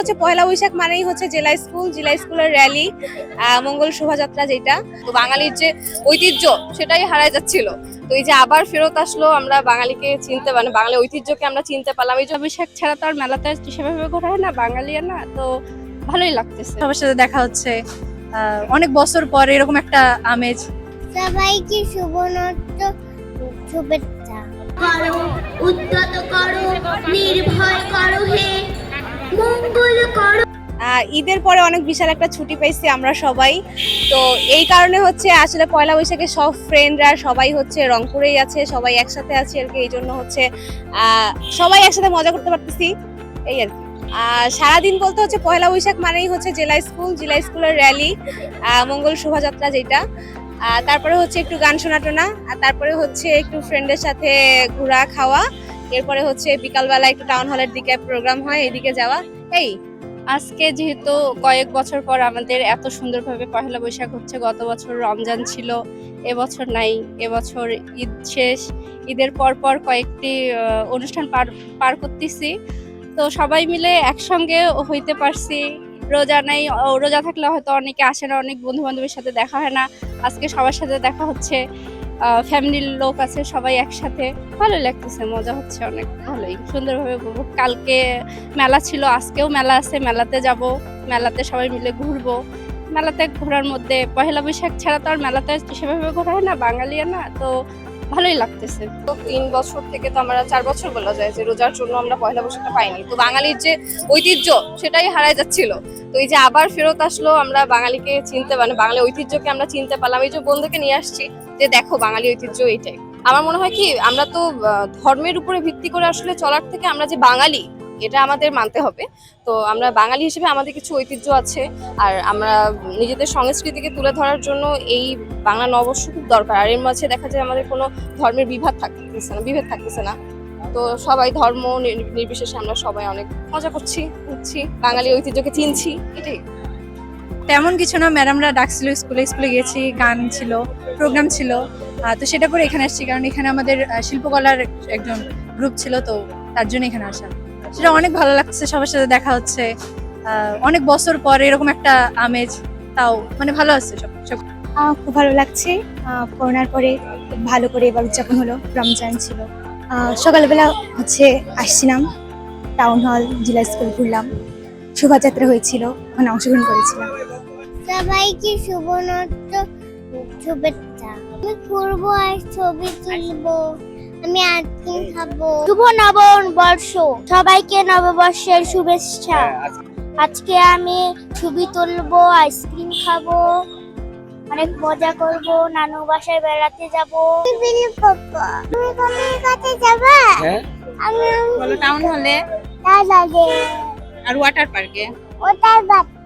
হচ্ছে পয়লা বৈশাখ মানেই হচ্ছে জেলা স্কুলের র্যালি, মঙ্গল শোভাযাত্রা, যেটা তো বাঙালির যে ঐতিহ্য সেটাই হারায় যাচ্ছিল। তো এই যে আবার ফেরত আসলো, আমরা বাঙালিকে চিনতে মানে বাঙালি ঐতিহ্যকে আমরা চিনতে পারলাম। এই যে বৈশাখ ছাড়া তো আর মেলাতে সেভাবে ঘোরা হয় না, বাঙালিয়া না, তো ভালোই লাগতেছে। সবার সাথে দেখা হচ্ছে, অনেক বছর পরে এরকম একটা আমেজ। সবাইকে শুভনত্ব শুভেচ্ছা। করো উদ্যত করো, নির্ভয় করো হে, মঙ্গল করো। ঈদের পরে অনেক বিশাল একটা ছুটি পাইছি আমরা সবাই। তো এই কারণে হচ্ছে আসলে পয়লা বৈশাখে সব ফ্রেন্ডরা সবাই হচ্ছে রংপুরেই আছে, সবাই একসাথে আছি আর কি। এই জন্য হচ্ছে সবাই একসাথে মজা করতে পারতেছি, এই আর কি। সারাদিন বলতে হচ্ছে পয়লা বৈশাখ মানেই হচ্ছে জেলা স্কুলের র্যালি, মঙ্গল শোভাযাত্রা, যেটা তারপরে হচ্ছে একটু গান শোনা, আর তারপরে হচ্ছে একটু ফ্রেন্ডের সাথে ঘোরা খাওয়া, এরপরে হচ্ছে বিকালবেলা একটু টাউন হলের দিকে প্রোগ্রাম হয়, এইদিকে যাওয়া। এই আজকে যেহেতু কয়েক বছর পর আমাদের এত সুন্দরভাবে পহেলা বৈশাখ হচ্ছে, গত বছর রমজান ছিল, এবছর নাই। এবছর ঈদ শেষ, ঈদের পর পর কয়েকটি অনুষ্ঠান পার করতেছি। তো সবাই মিলে একসঙ্গে হইতে পারছি। রোজা নাই, রোজা থাকলে হয়তো অনেকে আসে না, অনেক বন্ধু বান্ধবের সাথে দেখা হয় না। আজকে সবার সাথে দেখা হচ্ছে, ফ্যামিলির লোক আছে, সবাই একসাথে, ভালো লাগতেছে, মজা হচ্ছে, অনেক ভালোই সুন্দরভাবে উপভোগ। কালকে মেলা ছিল, আজকেও মেলা আছে, মেলাতে যাব, মেলাতে সবাই মিলে ঘুরবো। মেলাতে ঘোরার মধ্যে পহেলা বৈশাখ ছাড়া তো আর মেলাতে সেভাবে ঘোরা হয় না, বাঙালিয়া না, তো ভালোই লাগতেছে। তো 3 বছর থেকে তো আমরা 4 বছর বলা যায় যে রোজার জন্য আমরা পয়লা বৈশাখটা পাইনি। তো বাঙালির যে ঐতিহ্য সেটাই হারায় যাচ্ছিল। তো এই যে আবার ফেরত আসলো, আমরা বাঙালিকে চিনতে মানে বাঙালি ঐতিহ্যকে আমরা চিনতে পারলাম। এই যে বন্ধুকে নিয়ে আসছি যে দেখো বাঙালি ঐতিহ্য এইটাই। আমার মনে হয় কি, আমরা তো ধর্মের উপরে ভিত্তি করে আসলে চলার থেকে আমরা যে বাঙালি এটা আমাদের মানতে হবে। তো আমরা বাঙালি হিসেবে আমাদের কিছু ঐতিহ্য আছে, আর আমরা নিজেদের সংস্কৃতিকে তুলে ধরার জন্য এই বাংলা নববর্ষ খুব দরকার। আর এর মাঝে দেখা যায় আমাদের কোনো ধর্মের বিভেদ থাকতেছে না। তো সবাই ধর্ম নির্বিশেষে আমরা সবাই অনেক মজা করছি, বাঙালি ঐতিহ্যকে চিনছি, এটাই। তেমন কিছু না, ম্যাডামরা ডাকছিল, স্কুলে গিয়েছি, গান ছিল, প্রোগ্রাম ছিল, তো সেটা করে এখানে আসছি। কারণ এখানে আমাদের শিল্পকলার একজন গ্রুপ ছিল, তো তার জন্য এখানে আসা। সেটা অনেক ভালো লাগছে, সবার সাথে দেখা হচ্ছে, অনেক বছর পরে এরকম একটা আমেজ, তাও মানে ভালো আছে সব। খুব ভালো লাগছে। করোনার পরে খুব ভালো করে এবার উদযাপন হলো, রমজান ছিল। সকালবেলা হচ্ছে আসছিলাম, টাউন হল জেলা স্কুল ঘুরলাম, শোভাযাত্রা হয়েছিল, ওখানে অংশগ্রহণ করেছিলাম। সবাইকে শুভনত্ব শুভেচ্ছা। আমি ঘুরবো আর ছবি তুলবো, আমি আইসক্রিম খাবো। শুভ নববর্ষ, সবাইকে নববর্ষের শুভেচ্ছা। আজকে আমি ছবি তুলবো, আইসক্রিম খাবো, অনেক মজা করব, নানু বাসায় বেড়াতে যাব। টাউন হলে আর আর ওয়াটার পার্কে। ওটার বাচ্চা